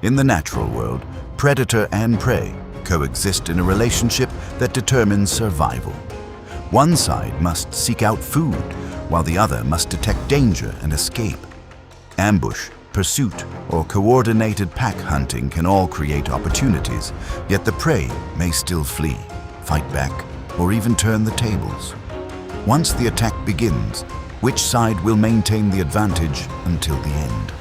In the natural world, predator and prey coexist in a relationship that determines survival. One side must seek out food, while the other must detect danger and escape. Ambush, pursuit, or coordinated pack hunting can all create opportunities, yet the prey may still flee, fight back, or even turn the tables. Once the attack begins, which side will maintain the advantage until the end?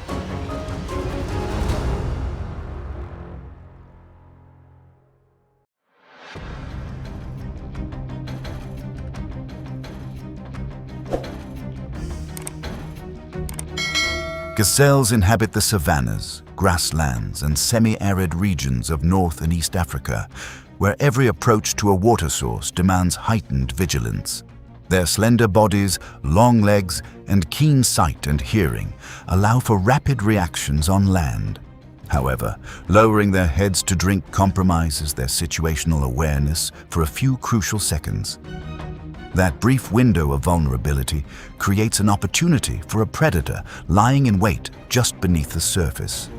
Gazelles inhabit the savannas, grasslands, and semi-arid regions of North and East Africa, where every approach to a water source demands heightened vigilance. Their slender bodies, long legs, and keen sight and hearing allow for rapid reactions on land. However, lowering their heads to drink compromises their situational awareness for a few crucial seconds. That brief window of vulnerability creates an opportunity for a predator lying in wait just beneath the surface.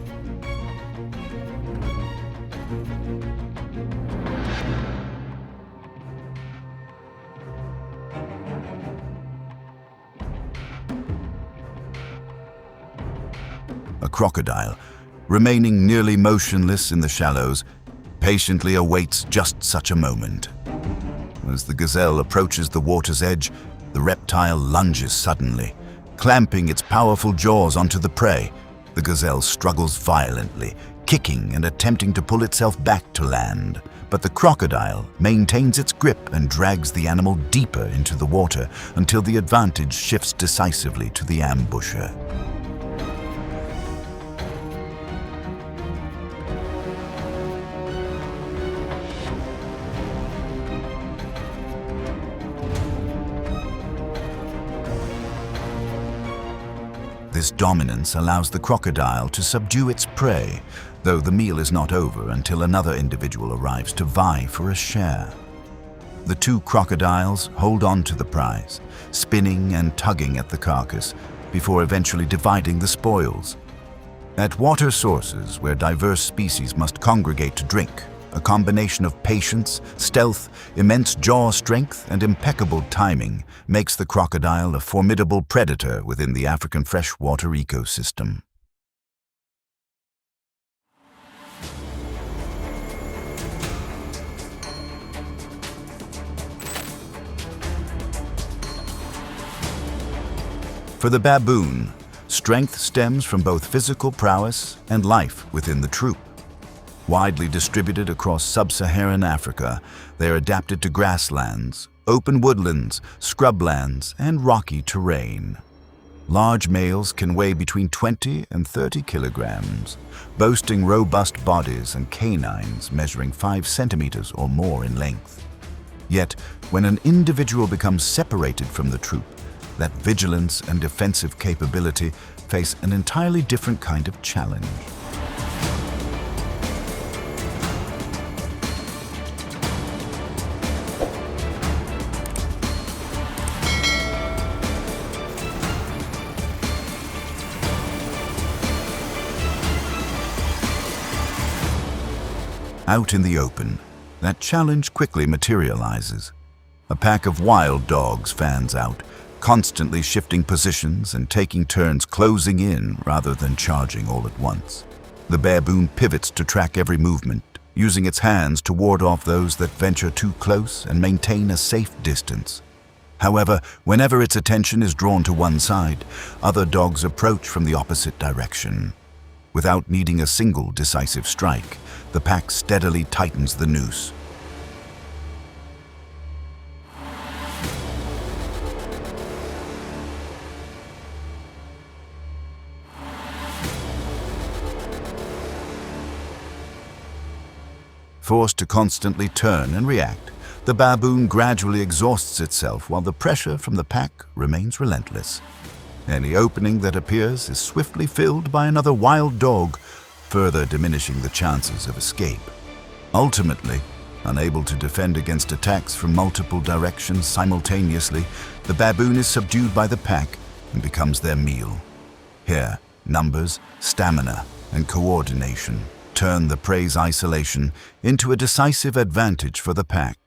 A crocodile, remaining nearly motionless in the shallows, patiently awaits just such a moment. As the gazelle approaches the water's edge, the reptile lunges suddenly, clamping its powerful jaws onto the prey. The gazelle struggles violently, kicking and attempting to pull itself back to land. But the crocodile maintains its grip and drags the animal deeper into the water until the advantage shifts decisively to the ambusher. This dominance allows the crocodile to subdue its prey, though the meal is not over until another individual arrives to vie for a share. The two crocodiles hold on to the prize, spinning and tugging at the carcass before eventually dividing the spoils. At water sources where diverse species must congregate to drink, a combination of patience, stealth, immense jaw strength, and impeccable timing makes the crocodile a formidable predator within the African freshwater ecosystem. For the baboon, strength stems from both physical prowess and life within the troop. Widely distributed across sub-Saharan Africa, they are adapted to grasslands, open woodlands, scrublands, and rocky terrain. Large males can weigh between 20 and 30 kilograms, boasting robust bodies and canines measuring 5 centimeters or more in length. Yet, when an individual becomes separated from the troop, that vigilance and defensive capability face an entirely different kind of challenge. Out in the open, that challenge quickly materializes. A pack of wild dogs fans out, constantly shifting positions and taking turns closing in rather than charging all at once. The baboon pivots to track every movement, using its hands to ward off those that venture too close and maintain a safe distance. However, whenever its attention is drawn to one side, other dogs approach from the opposite direction. Without needing a single decisive strike, the pack steadily tightens the noose. Forced to constantly turn and react, the baboon gradually exhausts itself while the pressure from the pack remains relentless. Any opening that appears is swiftly filled by another wild dog, further diminishing the chances of escape. Ultimately, unable to defend against attacks from multiple directions simultaneously, the baboon is subdued by the pack and becomes their meal. Here, numbers, stamina, and coordination turn the prey's isolation into a decisive advantage for the pack.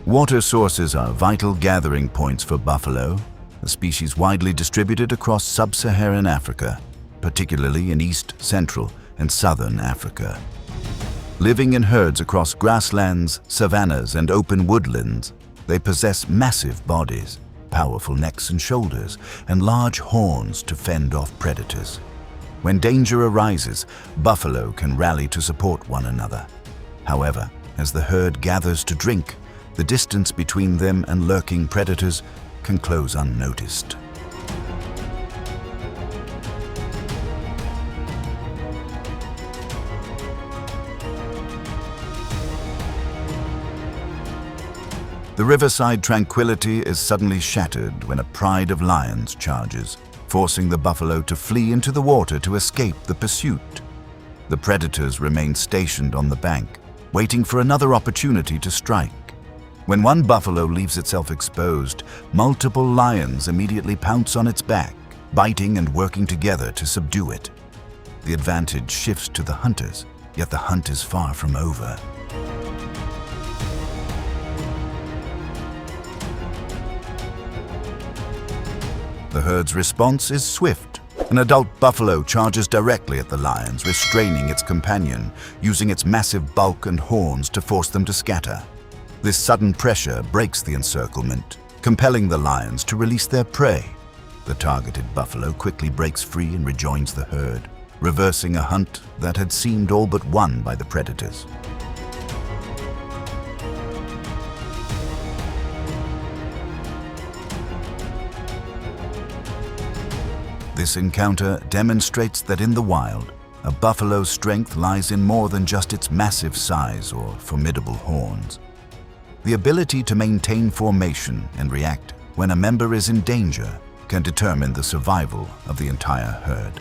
Water sources are vital gathering points for buffalo, a species widely distributed across sub-Saharan Africa, particularly in East, Central, and Southern Africa. Living in herds across grasslands, savannas, and open woodlands, they possess massive bodies, powerful necks and shoulders, and large horns to fend off predators. When danger arises, buffalo can rally to support one another. However, as the herd gathers to drink, the distance between them and lurking predators can close unnoticed. The riverside tranquility is suddenly shattered when a pride of lions charges, forcing the buffalo to flee into the water to escape the pursuit. The predators remain stationed on the bank, waiting for another opportunity to strike. When one buffalo leaves itself exposed, multiple lions immediately pounce on its back, biting and working together to subdue it. The advantage shifts to the hunters, yet the hunt is far from over. The herd's response is swift. An adult buffalo charges directly at the lions, restraining its companion, using its massive bulk and horns to force them to scatter. This sudden pressure breaks the encirclement, compelling the lions to release their prey. The targeted buffalo quickly breaks free and rejoins the herd, reversing a hunt that had seemed all but won by the predators. This encounter demonstrates that in the wild, a buffalo's strength lies in more than just its massive size or formidable horns. The ability to maintain formation and react when a member is in danger can determine the survival of the entire herd.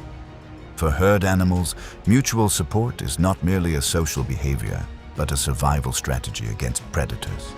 For herd animals, mutual support is not merely a social behavior, but a survival strategy against predators.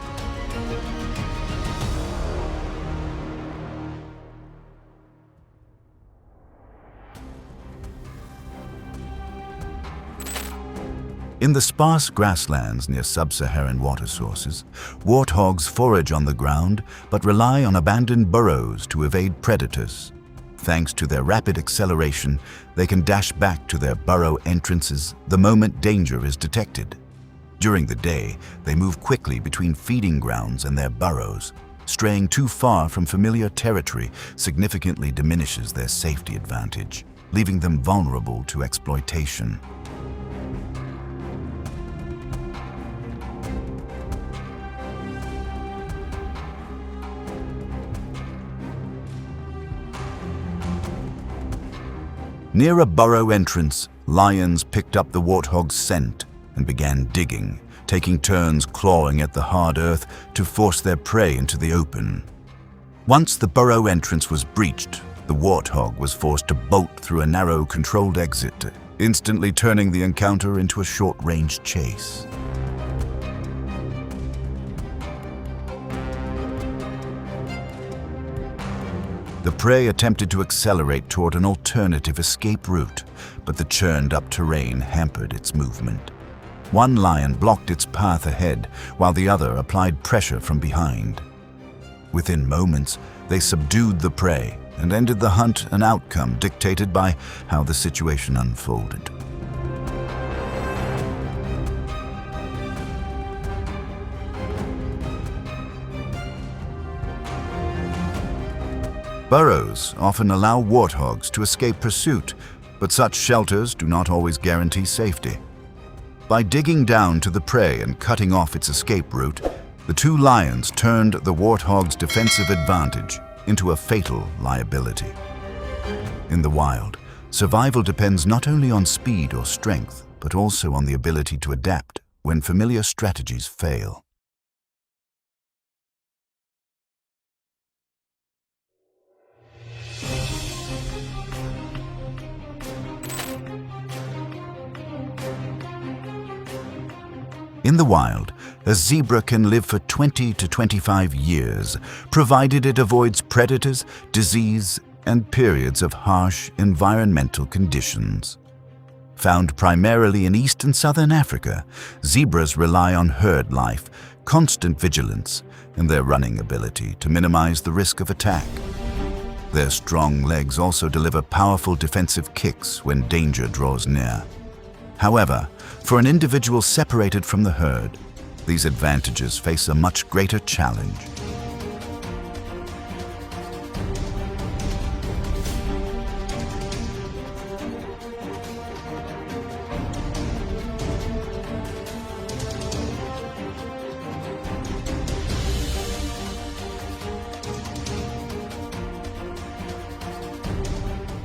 In the sparse grasslands near sub-Saharan water sources, warthogs forage on the ground but rely on abandoned burrows to evade predators. Thanks to their rapid acceleration, they can dash back to their burrow entrances the moment danger is detected. During the day, they move quickly between feeding grounds and their burrows. Straying too far from familiar territory significantly diminishes their safety advantage, leaving them vulnerable to exploitation. Near a burrow entrance, lions picked up the warthog's scent and began digging, taking turns clawing at the hard earth to force their prey into the open. Once the burrow entrance was breached, the warthog was forced to bolt through a narrow, controlled exit, instantly turning the encounter into a short-range chase. The prey attempted to accelerate toward an alternative escape route, but the churned-up terrain hampered its movement. One lion blocked its path ahead, while the other applied pressure from behind. Within moments, they subdued the prey and ended the hunt, an outcome dictated by how the situation unfolded. Burrows often allow warthogs to escape pursuit, but such shelters do not always guarantee safety. By digging down to the prey and cutting off its escape route, the two lions turned the warthog's defensive advantage into a fatal liability. In the wild, survival depends not only on speed or strength, but also on the ability to adapt when familiar strategies fail. In the wild, a zebra can live for 20 to 25 years, provided it avoids predators, disease, and periods of harsh environmental conditions. Found primarily in East and Southern Africa, zebras rely on herd life, constant vigilance, and their running ability to minimize the risk of attack. Their strong legs also deliver powerful defensive kicks when danger draws near. However, for an individual separated from the herd, these advantages face a much greater challenge.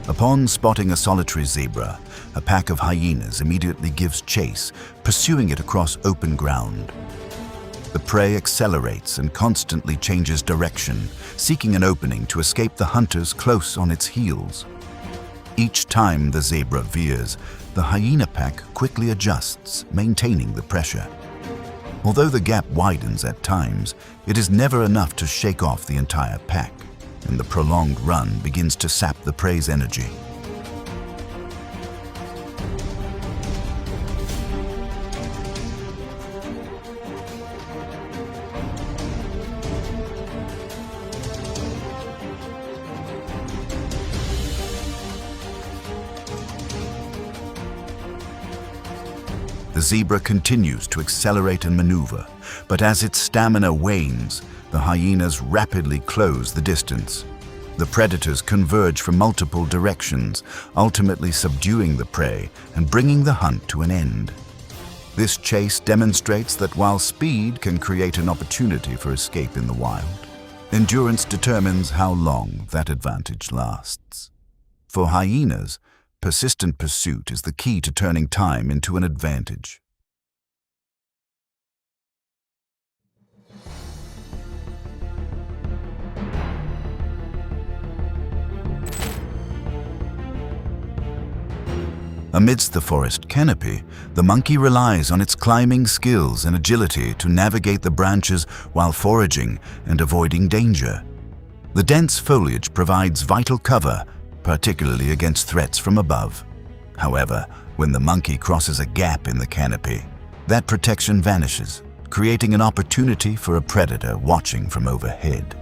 Upon spotting a solitary zebra, a pack of hyenas immediately gives chase, pursuing it across open ground. The prey accelerates and constantly changes direction, seeking an opening to escape the hunters close on its heels. Each time the zebra veers, the hyena pack quickly adjusts, maintaining the pressure. Although the gap widens at times, it is never enough to shake off the entire pack, and the prolonged run begins to sap the prey's energy. The zebra continues to accelerate and maneuver, but as its stamina wanes, the hyenas rapidly close the distance. The predators converge from multiple directions, ultimately subduing the prey and bringing the hunt to an end. This chase demonstrates that while speed can create an opportunity for escape in the wild, endurance determines how long that advantage lasts. For hyenas, persistent pursuit is the key to turning time into an advantage. Amidst the forest canopy, the monkey relies on its climbing skills and agility to navigate the branches while foraging and avoiding danger. The dense foliage provides vital cover, particularly against threats from above. However, when the monkey crosses a gap in the canopy, that protection vanishes, creating an opportunity for a predator watching from overhead.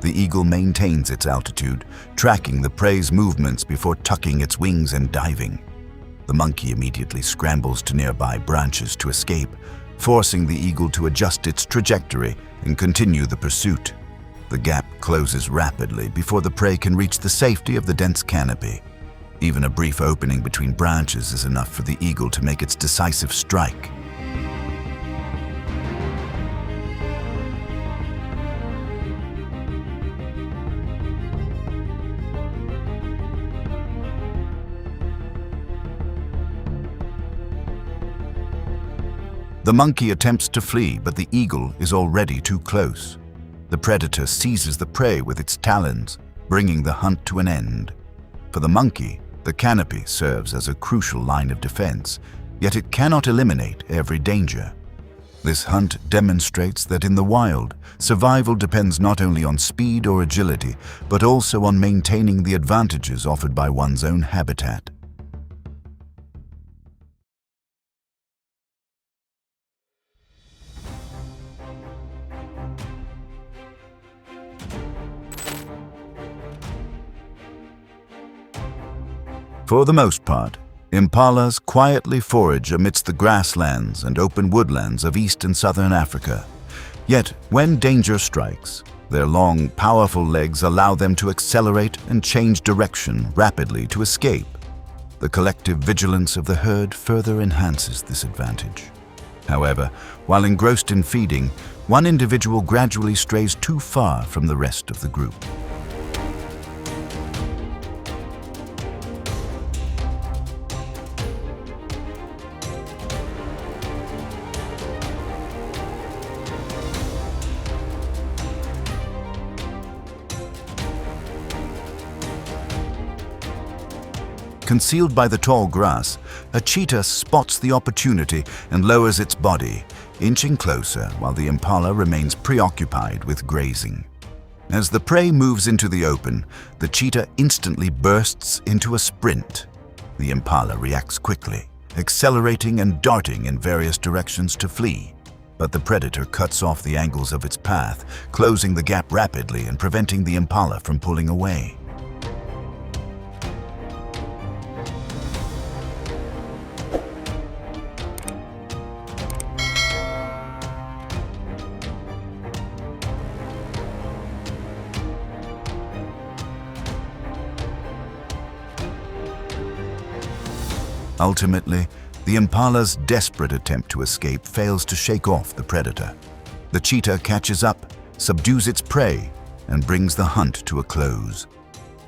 The eagle maintains its altitude, tracking the prey's movements before tucking its wings and diving. The monkey immediately scrambles to nearby branches to escape, forcing the eagle to adjust its trajectory and continue the pursuit. The gap closes rapidly before the prey can reach the safety of the dense canopy. Even a brief opening between branches is enough for the eagle to make its decisive strike. The monkey attempts to flee, but the eagle is already too close. The predator seizes the prey with its talons, bringing the hunt to an end. For the monkey, the canopy serves as a crucial line of defense, yet it cannot eliminate every danger. This hunt demonstrates that in the wild, survival depends not only on speed or agility, but also on maintaining the advantages offered by one's own habitat. For the most part, impalas quietly forage amidst the grasslands and open woodlands of East and Southern Africa. Yet, when danger strikes, their long, powerful legs allow them to accelerate and change direction rapidly to escape. The collective vigilance of the herd further enhances this advantage. However, while engrossed in feeding, one individual gradually strays too far from the rest of the group. Concealed by the tall grass, a cheetah spots the opportunity and lowers its body, inching closer while the impala remains preoccupied with grazing. As the prey moves into the open, the cheetah instantly bursts into a sprint. The impala reacts quickly, accelerating and darting in various directions to flee. But the predator cuts off the angles of its path, closing the gap rapidly and preventing the impala from pulling away. Ultimately, the impala's desperate attempt to escape fails to shake off the predator. The cheetah catches up, subdues its prey, and brings the hunt to a close.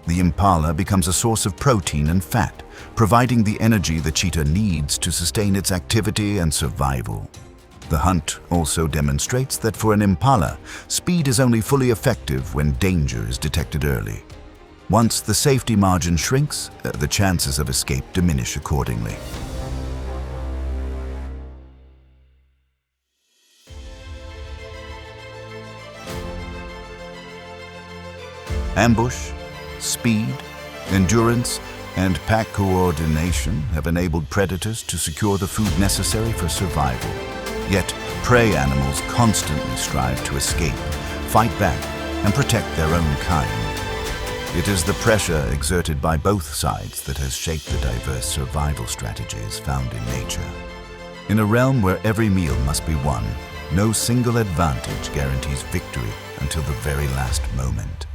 The impala becomes a source of protein and fat, providing the energy the cheetah needs to sustain its activity and survival. The hunt also demonstrates that for an impala, speed is only fully effective when danger is detected early. Once the safety margin shrinks, the chances of escape diminish accordingly. Ambush, speed, endurance, and pack coordination have enabled predators to secure the food necessary for survival. Yet, prey animals constantly strive to escape, fight back, and protect their own kind. It is the pressure exerted by both sides that has shaped the diverse survival strategies found in nature. In a realm where every meal must be won, no single advantage guarantees victory until the very last moment.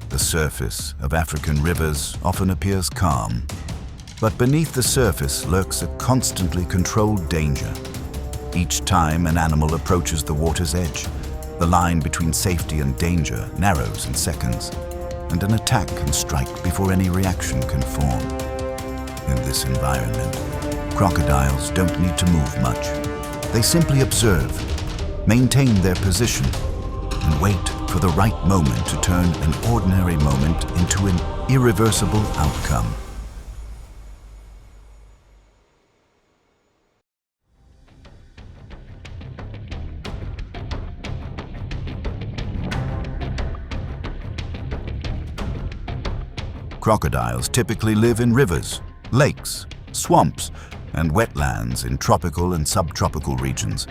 The surface of African rivers often appears calm, but beneath the surface lurks a constantly controlled danger. Each time an animal approaches the water's edge, the line between safety and danger narrows in seconds, and an attack can strike before any reaction can form. In this environment, crocodiles don't need to move much. They simply observe, maintain their position, and wait for the right moment to turn an ordinary moment into an irreversible outcome. Crocodiles typically live in rivers, lakes, swamps, and wetlands in tropical and subtropical regions.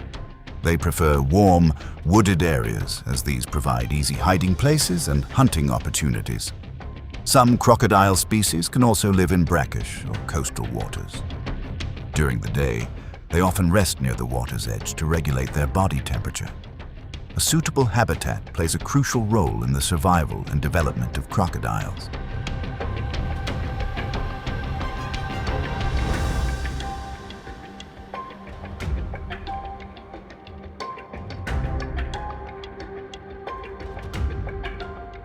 They prefer warm, wooded areas as these provide easy hiding places and hunting opportunities. Some crocodile species can also live in brackish or coastal waters. During the day, they often rest near the water's edge to regulate their body temperature. A suitable habitat plays a crucial role in the survival and development of crocodiles.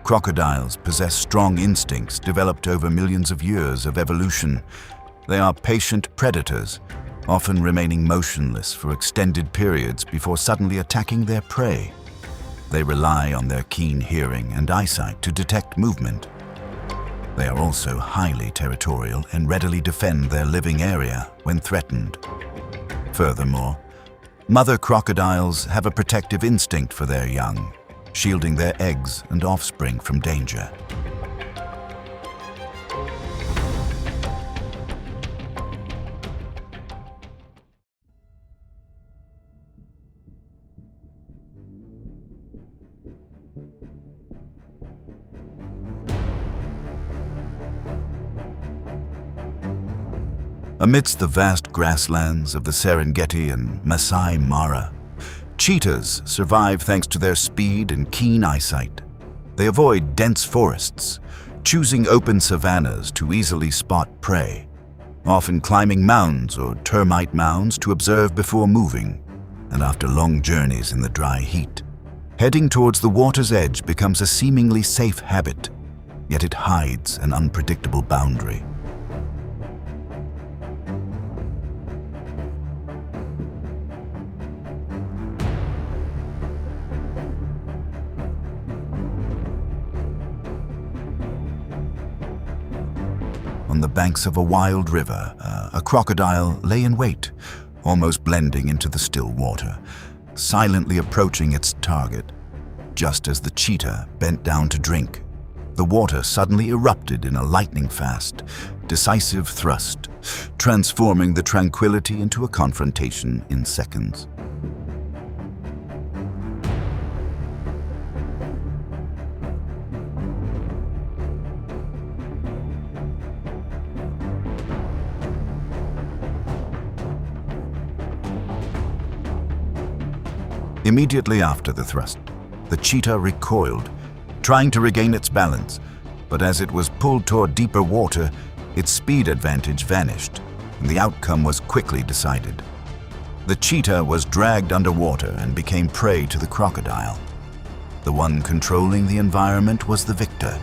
Crocodiles possess strong instincts developed over millions of years of evolution. They are patient predators, often remaining motionless for extended periods before suddenly attacking their prey. They rely on their keen hearing and eyesight to detect movement. They are also highly territorial and readily defend their living area when threatened. Furthermore, mother crocodiles have a protective instinct for their young, shielding their eggs and offspring from danger. Amidst the vast grasslands of the Serengeti and Masai Mara, cheetahs survive thanks to their speed and keen eyesight. They avoid dense forests, choosing open savannas to easily spot prey, often climbing mounds or termite mounds to observe before moving, and after long journeys in the dry heat. Heading towards the water's edge becomes a seemingly safe habit, yet it hides an unpredictable boundary. on the banks of a wild river, a crocodile lay in wait, almost blending into the still water, silently approaching its target. Just as the cheetah bent down to drink, the water suddenly erupted in a lightning-fast, decisive thrust, transforming the tranquility into a confrontation in seconds. Immediately after the thrust, the cheetah recoiled, trying to regain its balance, but as it was pulled toward deeper water, its speed advantage vanished, and the outcome was quickly decided. The cheetah was dragged underwater and became prey to the crocodile. The one controlling the environment was the victor.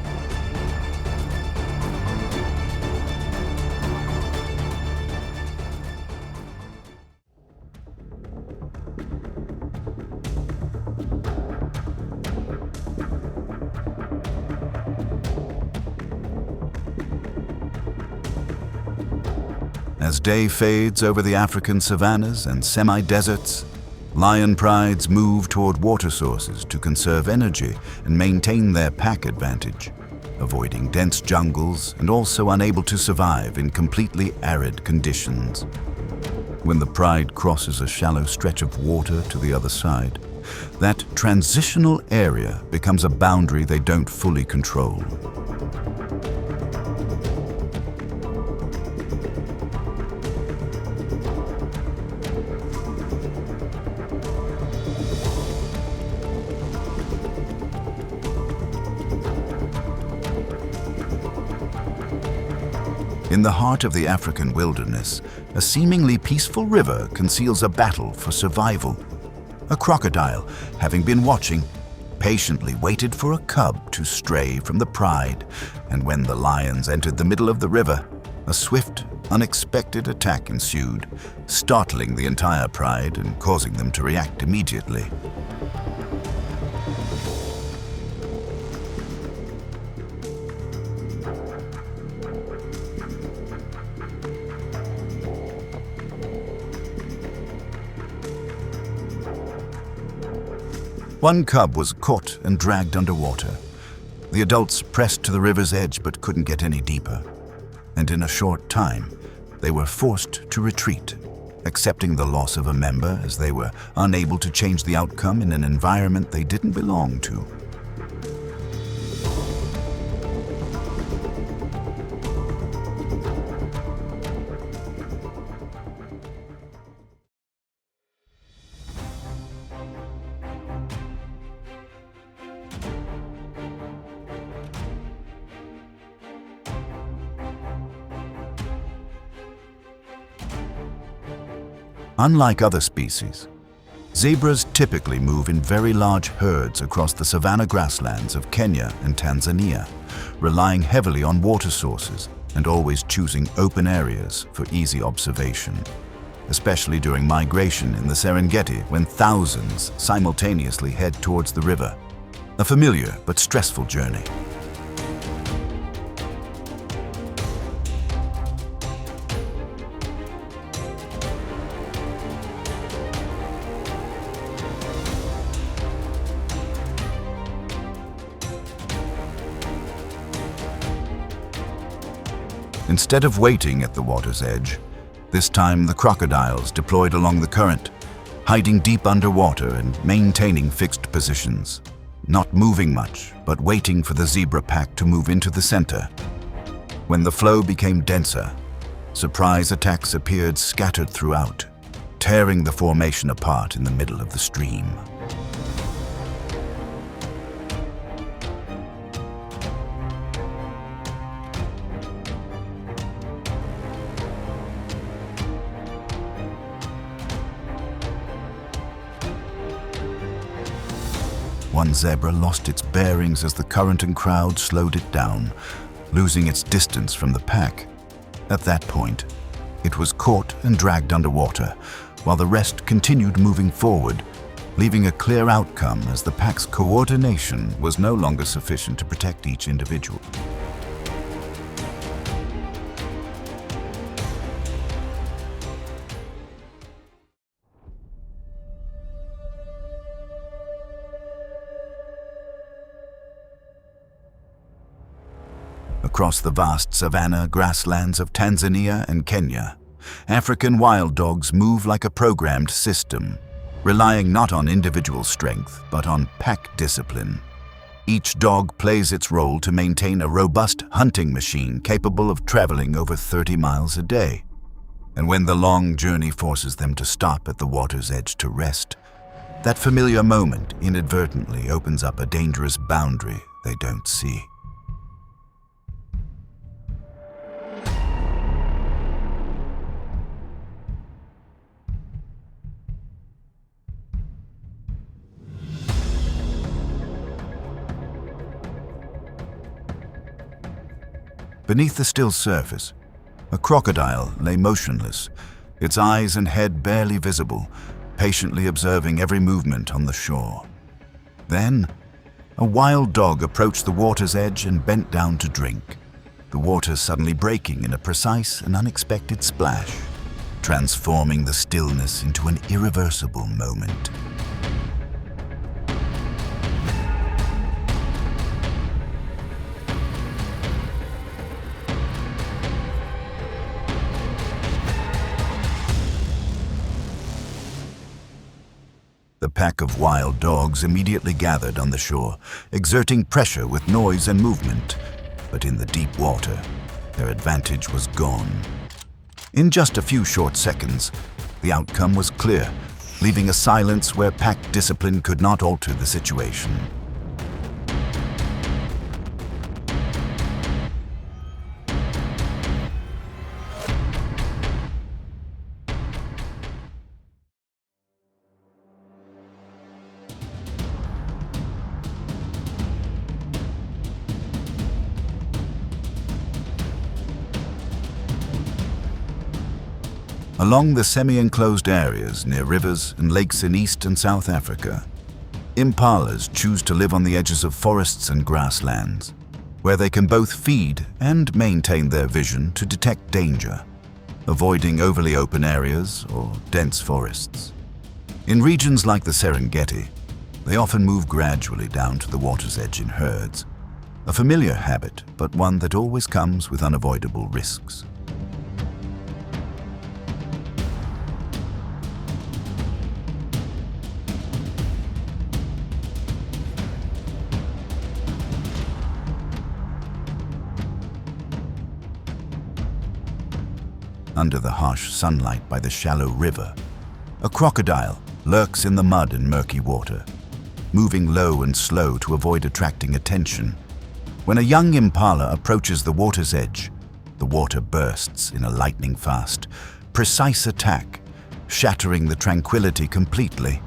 As day fades over the African savannas and semi-deserts, lion prides move toward water sources to conserve energy and maintain their pack advantage, avoiding dense jungles and also unable to survive in completely arid conditions. When the pride crosses a shallow stretch of water to the other side, that transitional area becomes a boundary they don't fully control. In the heart of the African wilderness, a seemingly peaceful river conceals a battle for survival. A crocodile, having been watching, patiently waited for a cub to stray from the pride, and when the lions entered the middle of the river, a swift, unexpected attack ensued, startling the entire pride and causing them to react immediately. One cub was caught and dragged underwater. The adults pressed to the river's edge but couldn't get any deeper. And in a short time, they were forced to retreat, accepting the loss of a member as they were unable to change the outcome in an environment they didn't belong to. Unlike other species, zebras typically move in very large herds across the savanna grasslands of Kenya and Tanzania, relying heavily on water sources and always choosing open areas for easy observation, especially during migration in the Serengeti when thousands simultaneously head towards the river, a familiar but stressful journey. Instead of waiting at the water's edge, this time the crocodiles deployed along the current, hiding deep underwater and maintaining fixed positions, not moving much, but waiting for the zebra pack to move into the center. When the flow became denser, surprise attacks appeared scattered throughout, tearing the formation apart in the middle of the stream. One zebra lost its bearings as the current and crowd slowed it down, losing its distance from the pack. At that point, it was caught and dragged underwater, while the rest continued moving forward, leaving a clear outcome as the pack's coordination was no longer sufficient to protect each individual. across the vast savanna grasslands of Tanzania and Kenya, African wild dogs move like a programmed system, relying not on individual strength, but on pack discipline. Each dog plays its role to maintain a robust hunting machine capable of traveling over 30 miles a day. And when the long journey forces them to stop at the water's edge to rest, that familiar moment inadvertently opens up a dangerous boundary they don't see. Beneath the still surface, a crocodile lay motionless, its eyes and head barely visible, patiently observing every movement on the shore. Then, a wild dog approached the water's edge and bent down to drink, the water suddenly breaking in a precise and unexpected splash, transforming the stillness into an irreversible moment. The pack of wild dogs immediately gathered on the shore, exerting pressure with noise and movement. But in the deep water, their advantage was gone. In just a few short seconds, the outcome was clear, leaving a silence where pack discipline could not alter the situation. Along the semi-enclosed areas near rivers and lakes in East and South Africa, impalas choose to live on the edges of forests and grasslands, where they can both feed and maintain their vision to detect danger, avoiding overly open areas or dense forests. In regions like the Serengeti, they often move gradually down to the water's edge in herds, a familiar habit, but one that always comes with unavoidable risks. Under the harsh sunlight by the shallow river, a crocodile lurks in the mud and murky water, moving low and slow to avoid attracting attention. When a young impala approaches the water's edge, the water bursts in a lightning-fast, precise attack, shattering the tranquility completely.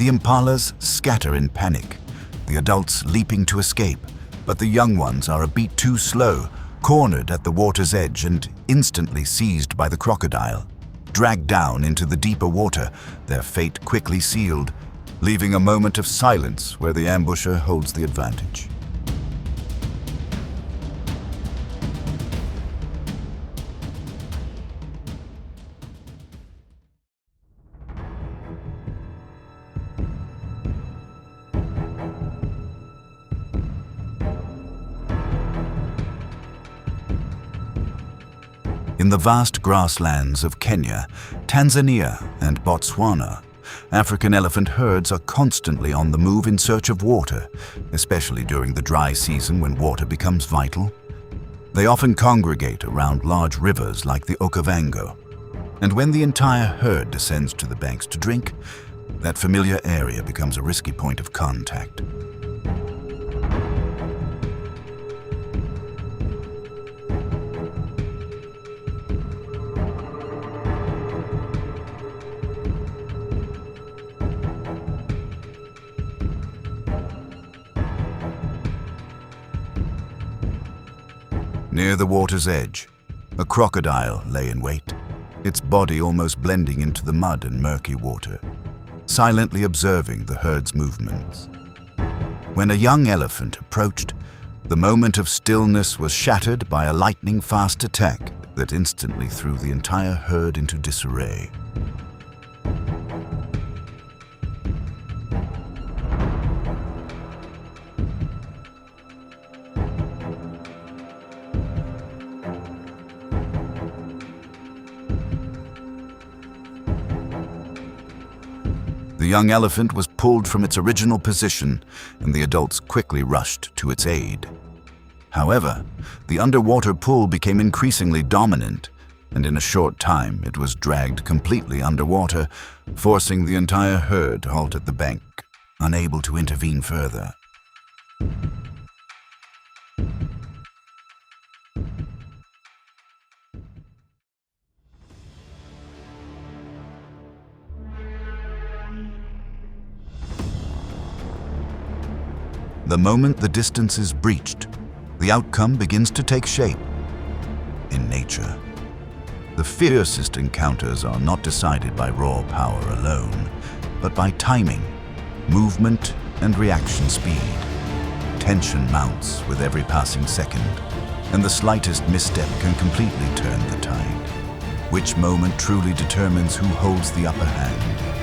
The impalas scatter in panic, the adults leaping to escape, but the young ones are a beat too slow, cornered at the water's edge and instantly seized by the crocodile. Dragged down into the deeper water, their fate quickly sealed, leaving a moment of silence where the ambusher holds the advantage. In the vast grasslands of Kenya, Tanzania, and Botswana, African elephant herds are constantly on the move in search of water, especially during the dry season when water becomes vital. They often congregate around large rivers like the Okavango, and when the entire herd descends to the banks to drink, that familiar area becomes a risky point of contact. Near the water's edge, a crocodile lay in wait, its body almost blending into the mud and murky water, silently observing the herd's movements. When a young elephant approached, The moment of stillness was shattered by a lightning-fast attack that instantly threw the entire herd into disarray. The young elephant was pulled from its original position, and the adults quickly rushed to its aid. However, the underwater pull became increasingly dominant, and in a short time it was dragged completely underwater, forcing the entire herd to halt at the bank, unable to intervene further. The moment the distance is breached, the outcome begins to take shape. In nature, the fiercest encounters are not decided by raw power alone, but by timing, movement, and reaction speed. Tension mounts with every passing second, and the slightest misstep can completely turn the tide. Which moment truly determines who holds the upper hand?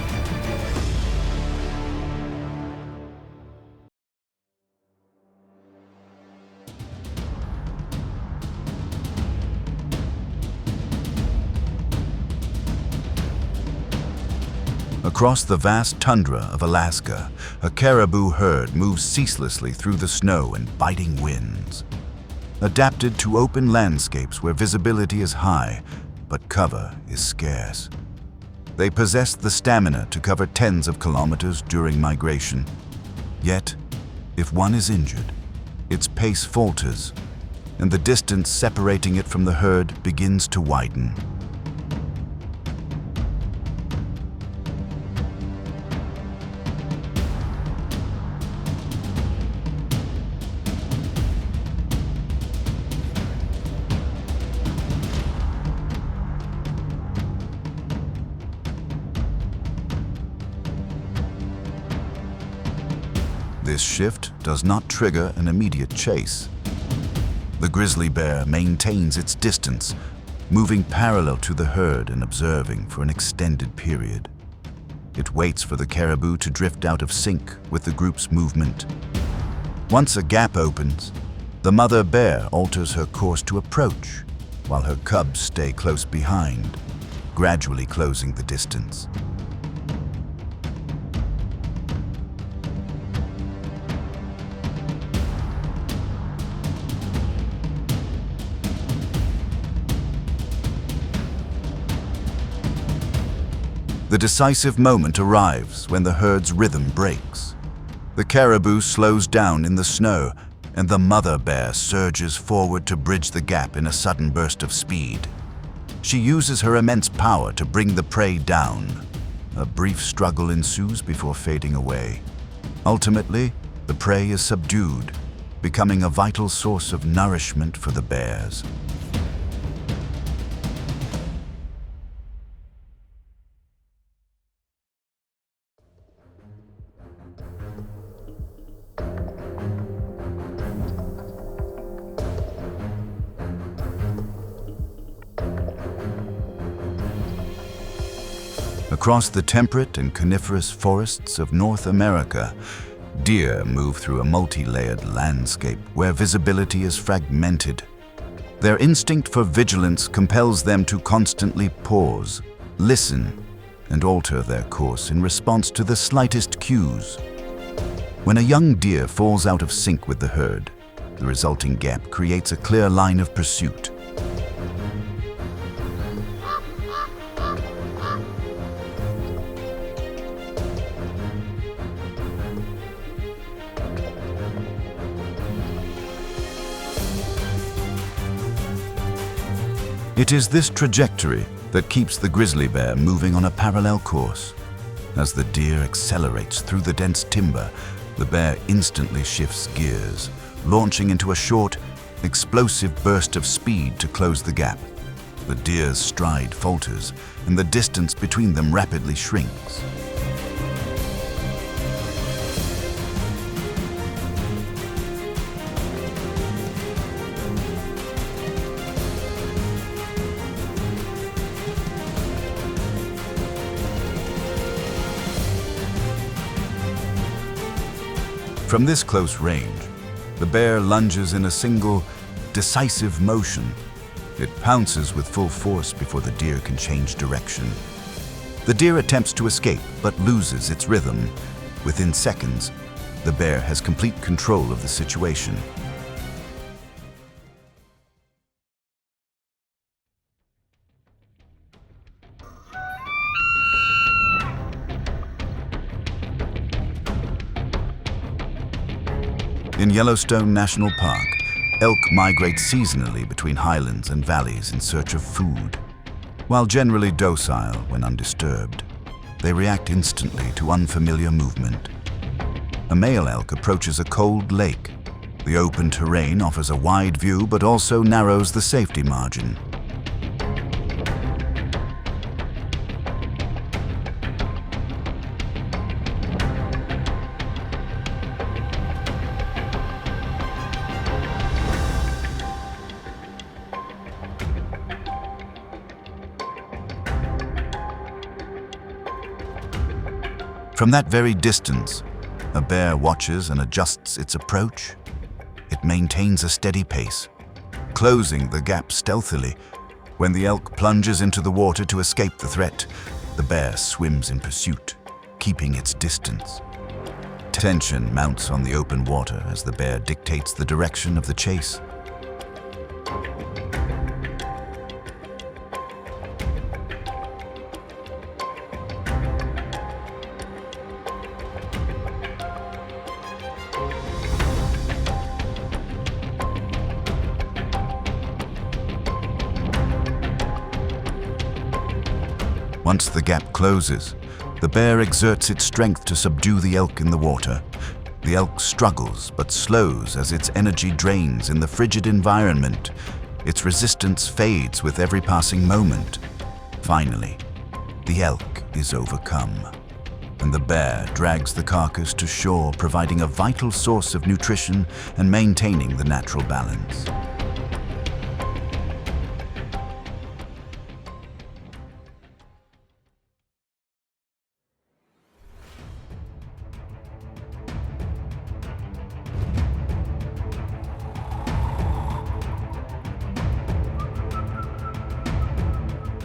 Across the vast tundra of Alaska, a caribou herd moves ceaselessly through the snow and biting winds. Adapted to open landscapes where visibility is high, but cover is scarce. They possess the stamina to cover tens of kilometers during migration. Yet, if one is injured, its pace falters, and the distance separating it from the herd begins to widen. This shift does not trigger an immediate chase. The grizzly bear maintains its distance, moving parallel to the herd and observing for an extended period. It waits for the caribou to drift out of sync with the group's movement. Once a gap opens, the mother bear alters her course to approach, while her cubs stay close behind, gradually closing the distance. The decisive moment arrives when the herd's rhythm breaks. The caribou slows down in the snow, and the mother bear surges forward to bridge the gap in a sudden burst of speed. She uses her immense power to bring the prey down. A brief struggle ensues before fading away. Ultimately, the prey is subdued, becoming a vital source of nourishment for the bears. Across the temperate and coniferous forests of North America, deer move through a multi-layered landscape where visibility is fragmented. Their instinct for vigilance compels them to constantly pause, listen, and alter their course in response to the slightest cues. When a young deer falls out of sync with the herd, the resulting gap creates a clear line of pursuit. It is this trajectory that keeps the grizzly bear moving on a parallel course. As the deer accelerates through the dense timber, the bear instantly shifts gears, launching into a short, explosive burst of speed to close the gap. The deer's stride falters, and the distance between them rapidly shrinks. From this close range, the bear lunges in a single, decisive motion. It pounces with full force before the deer can change direction. The deer attempts to escape, but loses its rhythm. Within seconds, the bear has complete control of the situation. In Yellowstone National Park, elk migrate seasonally between highlands and valleys in search of food. While generally docile when undisturbed, they react instantly to unfamiliar movement. A male elk approaches a cold lake. The open terrain offers a wide view but also narrows the safety margin. From that very distance, a bear watches and adjusts its approach. It maintains a steady pace, closing the gap stealthily. When the elk plunges into the water to escape the threat, the bear swims in pursuit, keeping its distance. Tension mounts on the open water as the bear dictates the direction of the chase. Once the gap closes, the bear exerts its strength to subdue the elk in the water. The elk struggles but slows as its energy drains in the frigid environment. Its resistance fades with every passing moment. Finally, the elk is overcome, and the bear drags the carcass to shore, providing a vital source of nutrition and maintaining the natural balance.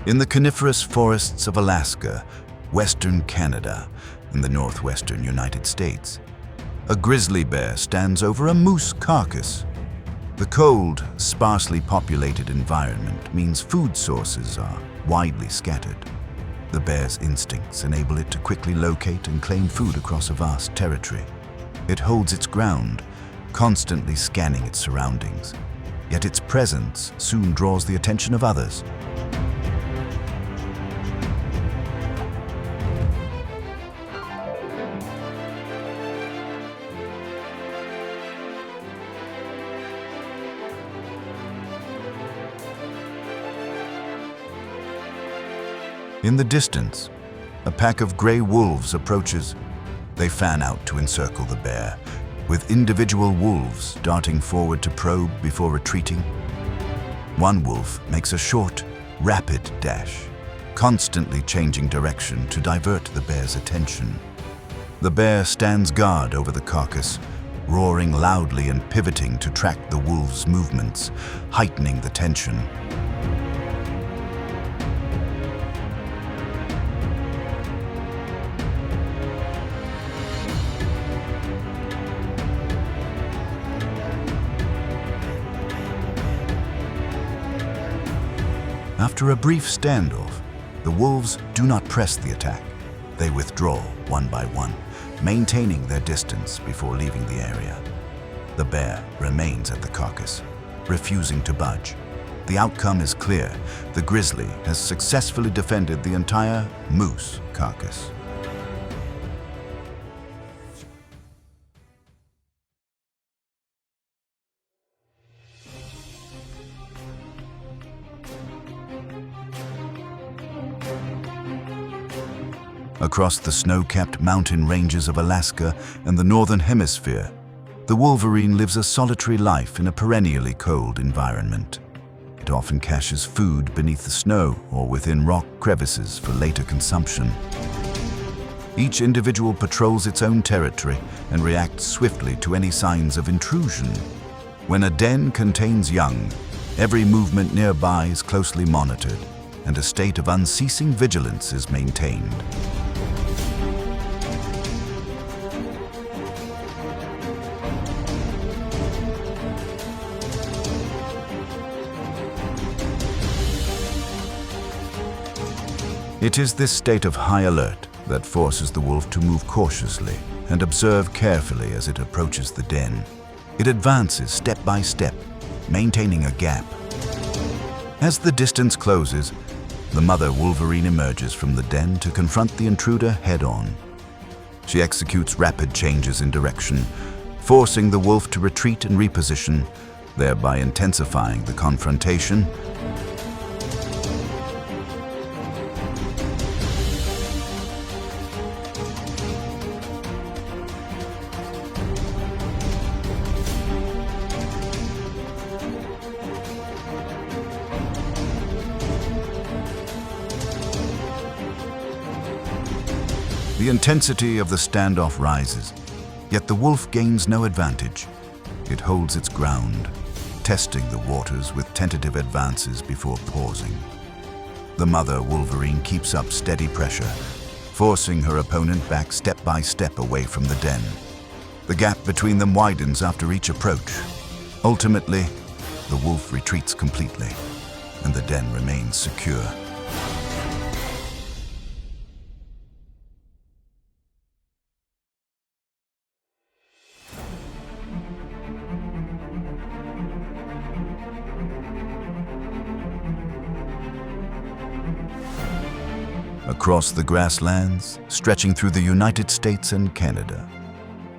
In the coniferous forests of Alaska, western Canada, and the northwestern United States, a grizzly bear stands over a moose carcass. The cold, sparsely populated environment means food sources are widely scattered. The bear's instincts enable it to quickly locate and claim food across a vast territory. It holds its ground, constantly scanning its surroundings, yet its presence soon draws the attention of others. In the distance, a pack of gray wolves approaches. They fan out to encircle the bear, with individual wolves darting forward to probe before retreating. One wolf makes a short, rapid dash, constantly changing direction to divert the bear's attention. The bear stands guard over the carcass, roaring loudly and pivoting to track the wolves' movements, heightening the tension. After a brief standoff, the wolves do not press the attack. They withdraw one by one, maintaining their distance before leaving the area. The bear remains at the carcass, refusing to budge. The outcome is clear. The grizzly has successfully defended the entire moose carcass. Across the snow-capped mountain ranges of Alaska and the Northern Hemisphere, the wolverine lives a solitary life in a perennially cold environment. It often caches food beneath the snow or within rock crevices for later consumption. Each individual patrols its own territory and reacts swiftly to any signs of intrusion. When a den contains young, every movement nearby is closely monitored, and a state of unceasing vigilance is maintained. It is this state of high alert that forces the wolf to move cautiously and observe carefully as it approaches the den. It advances step by step, maintaining a gap. As the distance closes, the mother wolverine emerges from the den to confront the intruder head-on. She executes rapid changes in direction, forcing the wolf to retreat and reposition, thereby intensifying the confrontation. The intensity of the standoff rises, yet the wolf gains no advantage. It holds its ground, testing the waters with tentative advances before pausing. The mother wolverine keeps up steady pressure, forcing her opponent back step by step away from the den. The gap between them widens after each approach. Ultimately, the wolf retreats completely, and the den remains secure. Across the grasslands, stretching through the United States and Canada,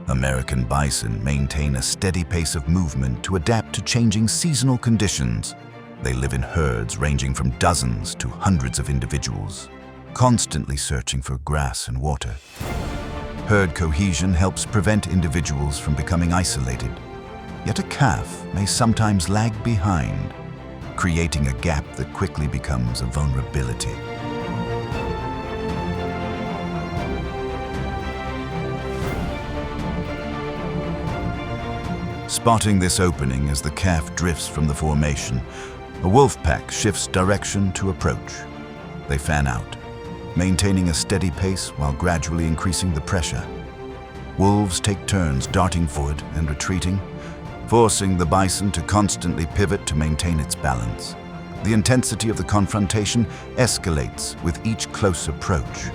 American bison maintain a steady pace of movement to adapt to changing seasonal conditions. They live in herds ranging from dozens to hundreds of individuals, constantly searching for grass and water. Herd cohesion helps prevent individuals from becoming isolated, yet a calf may sometimes lag behind, creating a gap that quickly becomes a vulnerability. Spotting this opening as the calf drifts from the formation, a wolf pack shifts direction to approach. They fan out, maintaining a steady pace while gradually increasing the pressure. Wolves take turns darting forward and retreating, forcing the bison to constantly pivot to maintain its balance. The intensity of the confrontation escalates with each close approach.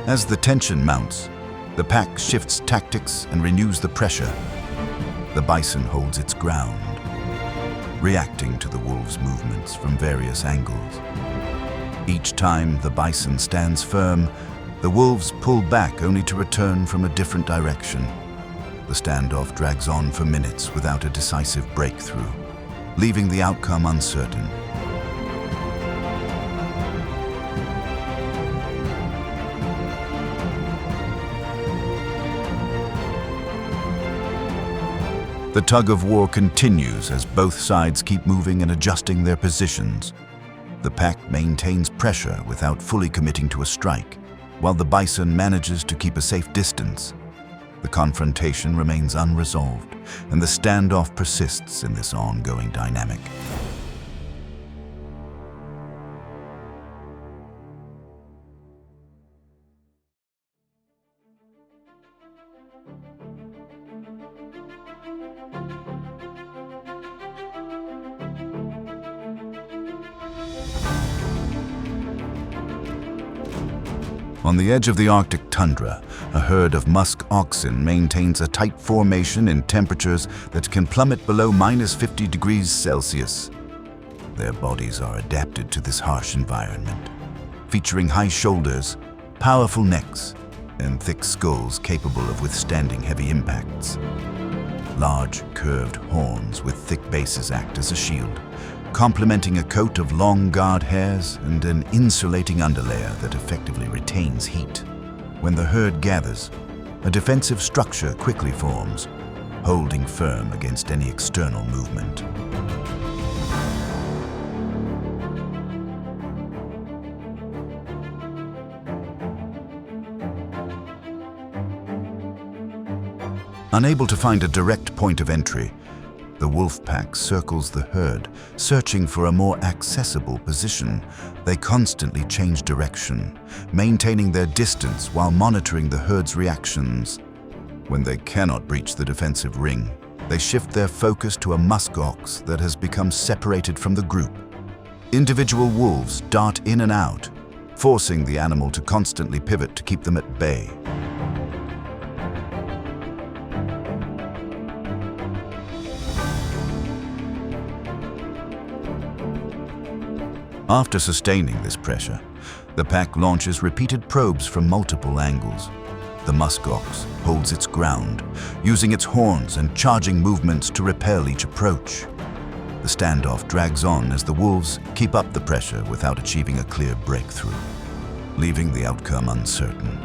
As the tension mounts, the pack shifts tactics and renews the pressure. The bison holds its ground, reacting to the wolves' movements from various angles. Each time the bison stands firm, the wolves pull back only to return from a different direction. The standoff drags on for minutes without a decisive breakthrough, leaving the outcome uncertain. The tug-of-war continues as both sides keep moving and adjusting their positions. The pack maintains pressure without fully committing to a strike, while the bison manages to keep a safe distance. The confrontation remains unresolved, and the standoff persists in this ongoing dynamic. On the edge of the Arctic tundra, a herd of musk oxen maintains a tight formation in temperatures that can plummet below -50 degrees Celsius. Their bodies are adapted to this harsh environment, featuring high shoulders, powerful necks, and thick skulls capable of withstanding heavy impacts. Large, curved horns with thick bases act as a shield, complementing a coat of long guard hairs and an insulating underlayer that effectively retains heat. When the herd gathers, a defensive structure quickly forms, holding firm against any external movement. Unable to find a direct point of entry, the wolf pack circles the herd, searching for a more accessible position. They constantly change direction, maintaining their distance while monitoring the herd's reactions. When they cannot breach the defensive ring, they shift their focus to a musk ox that has become separated from the group. Individual wolves dart in and out, forcing the animal to constantly pivot to keep them at bay. After sustaining this pressure, the pack launches repeated probes from multiple angles. The musk ox holds its ground, using its horns and charging movements to repel each approach. The standoff drags on as the wolves keep up the pressure without achieving a clear breakthrough, leaving the outcome uncertain.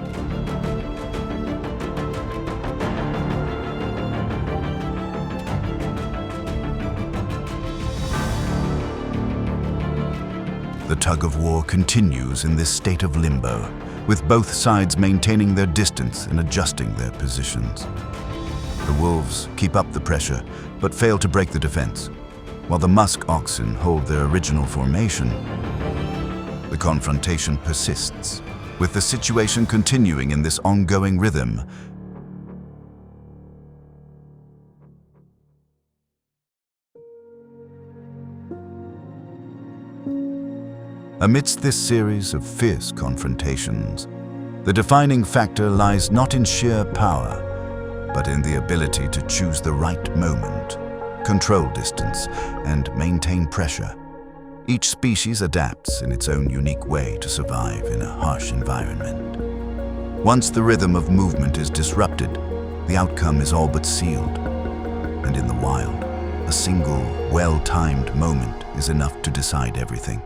The tug-of-war continues in this state of limbo, with both sides maintaining their distance and adjusting their positions. The wolves keep up the pressure, but fail to break the defense, while the musk oxen hold their original formation. The confrontation persists, with the situation continuing in this ongoing rhythm. Amidst this series of fierce confrontations, the defining factor lies not in sheer power, but in the ability to choose the right moment, control distance, and maintain pressure. Each species adapts in its own unique way to survive in a harsh environment. Once the rhythm of movement is disrupted, the outcome is all but sealed. And in the wild, a single, well-timed moment is enough to decide everything.